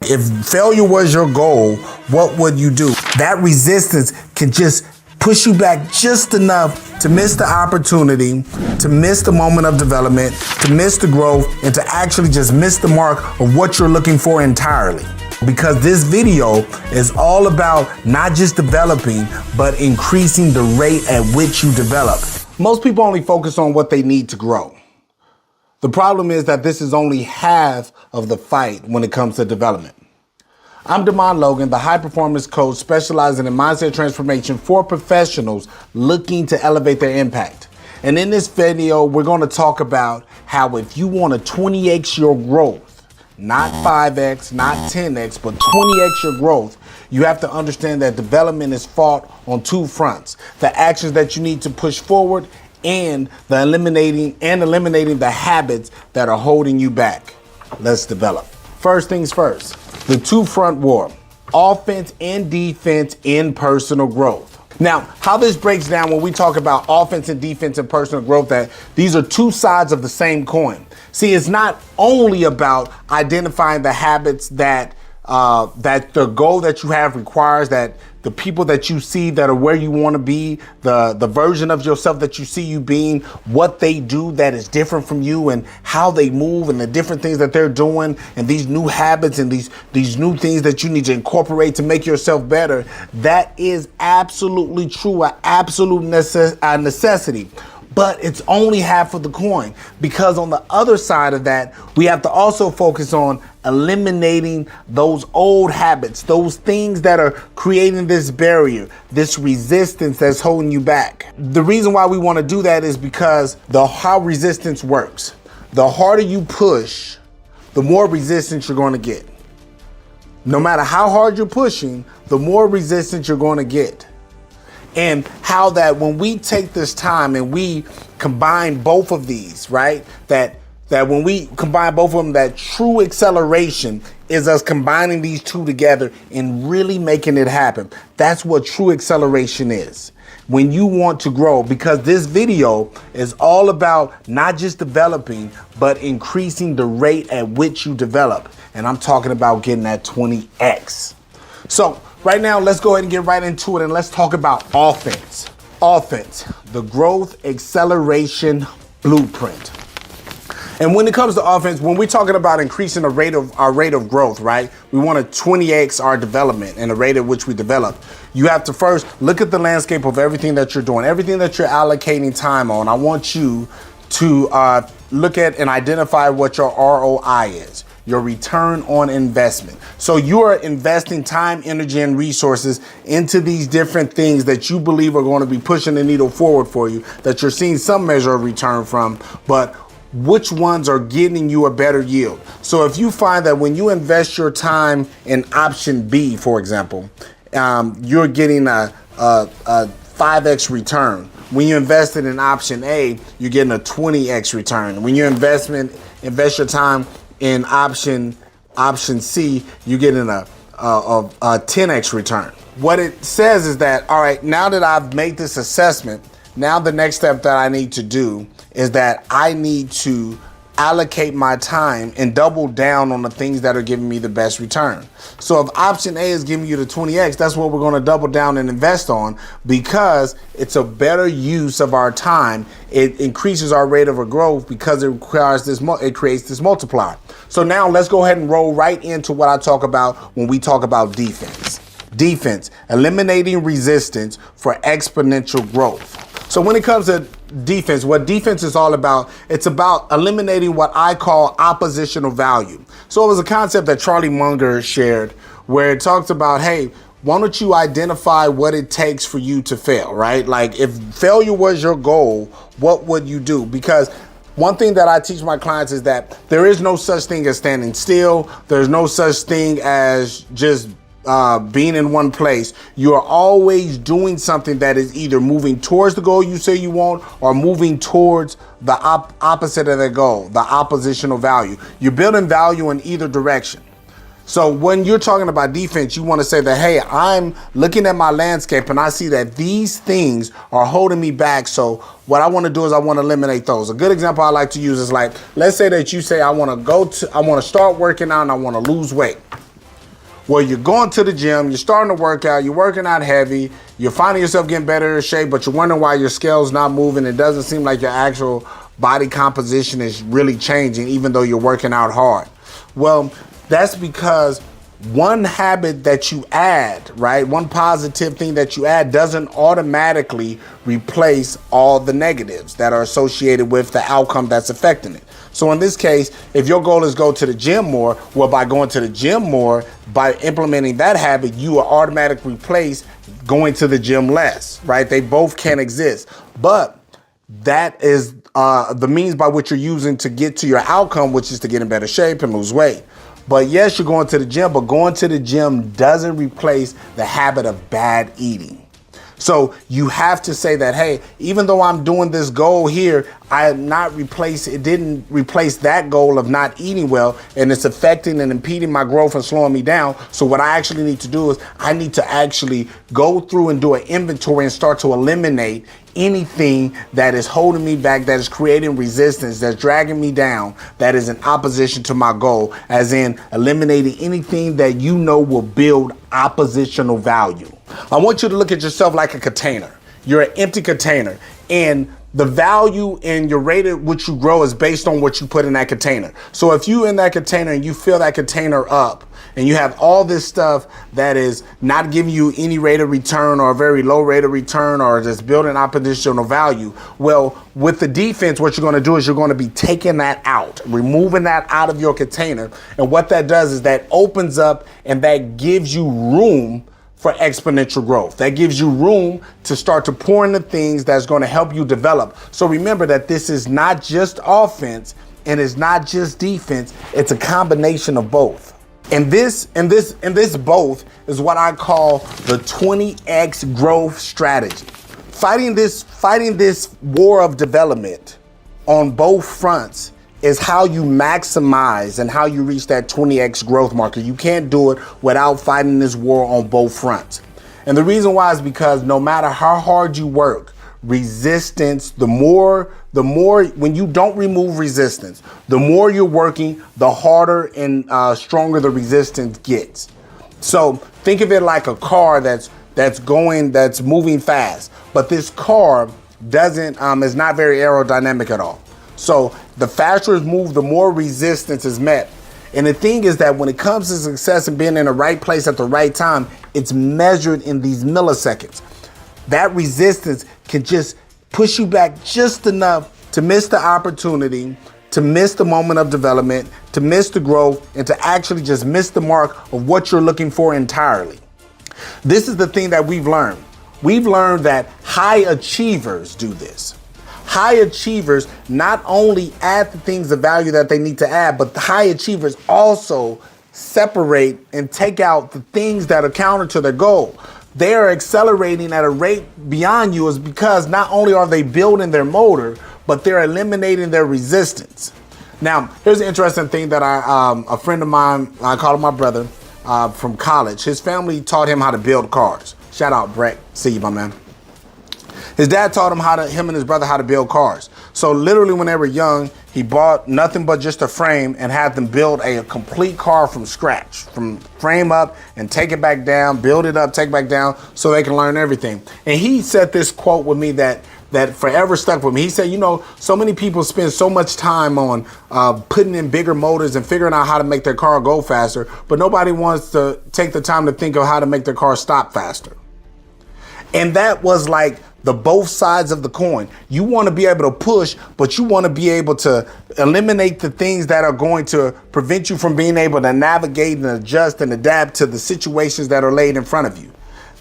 If failure was your goal, what would you do? That resistance can just push you back just enough to miss the opportunity, to miss the moment of development, to miss the growth, and to actually just miss the mark of what you're looking for entirely. Because this video is all about not just developing, but increasing the rate at which you develop. Most people only focus on what they need to grow. The problem is that this is only half of the fight when it comes to development. I'm Logan, the high performance coach specializing in mindset transformation for professionals looking to elevate their impact. And in this video, we're going to talk about how if you want to 20x your growth, not 5x, not 10x, but 20x your growth, you have to understand that development is fought on two fronts. The actions that you need to push forward and eliminating the habits that are holding you back. Let's develop. First things first, the two-front war, offense and defense in personal growth. Now, how this breaks down when we talk about offense and defense and personal growth, that these are two sides of the same coin. See, it's not only about identifying the habits that the goal that you have requires, that the people that you see that are where you want to be, the version of yourself that you see you being, what they do that is different from you, and how they move, and the different things that they're doing, and these new habits and these new things that you need to incorporate to make yourself better. That is absolutely true, an absolute necessity. But it's only half of the coin, because on the other side of that, we have to also focus on eliminating those old habits, those things that are creating this barrier, this resistance that's holding you back. The reason why we want to do that is because how resistance works. The harder you push, the more resistance you're going to get. No matter how hard you're pushing, the more resistance you're going to get. And how that when we take this time and we combine both of these, right? That when we combine both of them, that true acceleration is us combining these two together and really making it happen. That's what true acceleration is. When you want to grow, because this video is all about not just developing, but increasing the rate at which you develop. And I'm talking about getting that 20x. So right now, let's go ahead and get right into it, and let's talk about offense. Offense, the growth acceleration blueprint. And when it comes to offense, when we're talking about increasing our rate of growth, right? We want to 20x our development and the rate at which we develop. You have to first look at the landscape of everything that you're doing, everything that you're allocating time on. I want you to look at and identify what your ROI is. Your return on investment. So you are investing time, energy, and resources into these different things that you believe are going to be pushing the needle forward for you, that you're seeing some measure of return from, but which ones are getting you a better yield? So if you find that when you invest your time in option B, for example, you're getting a 5x return. When you invest it in option A, you're getting a 20x return. When you invest your time in option C, you're getting a 10x return. What it says is that, all right, now that I've made this assessment, now the next step that I need to do is that I need to allocate my time and double down on the things that are giving me the best return. So if option A is giving you the 20x, that's what we're going to double down and invest on, because it's a better use of our time. It increases our rate of growth because it creates this multiplier. So now let's go ahead and roll right into what I talk about when we talk about defense. Defense, eliminating resistance for exponential growth. So when it comes to defense, what defense is all about, it's about eliminating what I call oppositional value. So it was a concept that Charlie Munger shared where it talks about, hey, why don't you identify what it takes for you to fail, right? Like if failure was your goal, what would you do? Because one thing that I teach my clients is that there is no such thing as standing still. There's no such thing as just being in one place. You are always doing something that is either moving towards the goal you say you want or moving towards the opposite of that goal, the oppositional value. You're building value in either direction. So when you're talking about defense, you want to say that, hey, I'm looking at my landscape and I see that these things are holding me back. So what I want to do is I want to eliminate those. A good example I like to use is like, let's say that you say, I want to start working out and I want to lose weight. Well, you're going to the gym, you're starting to work out, you're working out heavy, you're finding yourself getting better in shape, but you're wondering why your scale's not moving. It doesn't seem like your actual body composition is really changing, even though you're working out hard. Well, that's because one habit that you add, right? One positive thing that you add doesn't automatically replace all the negatives that are associated with the outcome that's affecting it. So in this case, if your goal is go to the gym more, well, by going to the gym more, by implementing that habit, you will automatically replace going to the gym less, right? They both can exist, but that is the means by which you're using to get to your outcome, which is to get in better shape and lose weight. But yes, you're going to the gym, but going to the gym doesn't replace the habit of bad eating. So you have to say that, hey, even though I'm doing this goal here, it didn't replace that goal of not eating well, and it's affecting and impeding my growth and slowing me down. So what I actually need to do is I need to actually go through and do an inventory and start to eliminate anything that is holding me back, that is creating resistance, that's dragging me down, that is in opposition to my goal, as in eliminating anything that you know will build oppositional value. I want you to look at yourself like a container. You're an empty container, and the value in your rate at which you grow is based on what you put in that container. So if you in that container and you fill that container up and you have all this stuff that is not giving you any rate of return or a very low rate of return or just building oppositional value, well, with the defense, what you're going to do is you're going to be taking that out, removing that out of your container. And what that does is that opens up and that gives you room for exponential growth. That gives you room to start to pour into things that's going to help you develop. So remember that this is not just offense and it's not just defense. It's a combination of both. And this both is what I call the 20x growth strategy. Fighting this war of development on both fronts is how you maximize and how you reach that 20x growth marker. You can't do it without fighting this war on both fronts. And the reason why is because no matter how hard you work, resistance, the more when you don't remove resistance, the more you're working, the harder and stronger the resistance gets. So think of it like a car that's moving fast, but this car is not very aerodynamic at all. So the faster it's moved, the more resistance is met. And the thing is that when it comes to success and being in the right place at the right time, it's measured in these milliseconds. That resistance can just push you back just enough to miss the opportunity, to miss the moment of development, to miss the growth, and to actually just miss the mark of what you're looking for entirely. This is the thing that we've learned. We've learned that high achievers do this. High achievers not only add the things of value that they need to add, but the high achievers also separate and take out the things that are counter to their goal. They are accelerating at a rate beyond you is because not only are they building their motor, but they're eliminating their resistance. Now, here's an interesting thing that a friend of mine, I call him my brother, from college. His family taught him how to build cars. Shout out, Brett. See you, my man. His dad taught him and his brother how to build cars. So literally when they were young, he bought nothing but just a frame and had them build a complete car from scratch, from frame up and take it back down, build it up, take it back down so they can learn everything. And he said this quote with me that forever stuck with me. He said, so many people spend so much time on putting in bigger motors and figuring out how to make their car go faster, but nobody wants to take the time to think of how to make their car stop faster. And that was like the both sides of the coin. You want to be able to push, but you want to be able to eliminate the things that are going to prevent you from being able to navigate and adjust and adapt to the situations that are laid in front of you.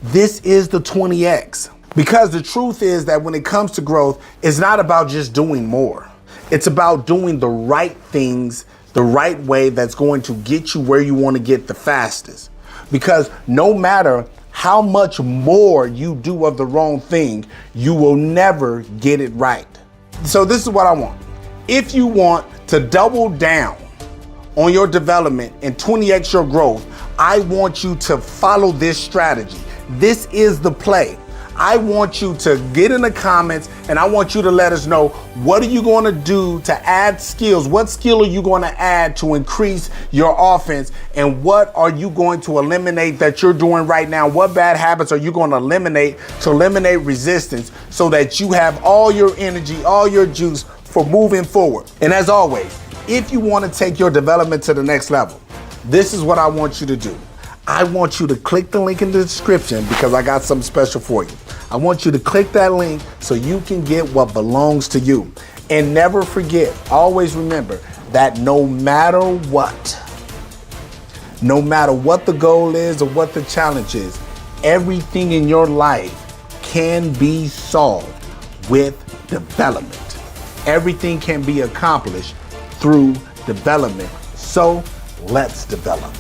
This is the 20X. Because the truth is that when it comes to growth, it's not about just doing more. It's about doing the right things the right way that's going to get you where you want to get the fastest. Because no matter how much more you do of the wrong thing, you will never get it right. So this is what I want. If you want to double down on your development and 20x your growth, I want you to follow this strategy. This is the play. I want you to get in the comments and I want you to let us know, what are you going to do to add skills? What skill are you going to add to increase your offense? And what are you going to eliminate that you're doing right now? What bad habits are you going to eliminate resistance so that you have all your energy, all your juice for moving forward? And as always, if you want to take your development to the next level, this is what I want you to do. I want you to click the link in the description because I got something special for you. I want you to click that link so you can get what belongs to you. And never forget, always remember that no matter what the goal is or what the challenge is, everything in your life can be solved with development. Everything can be accomplished through development. So let's develop.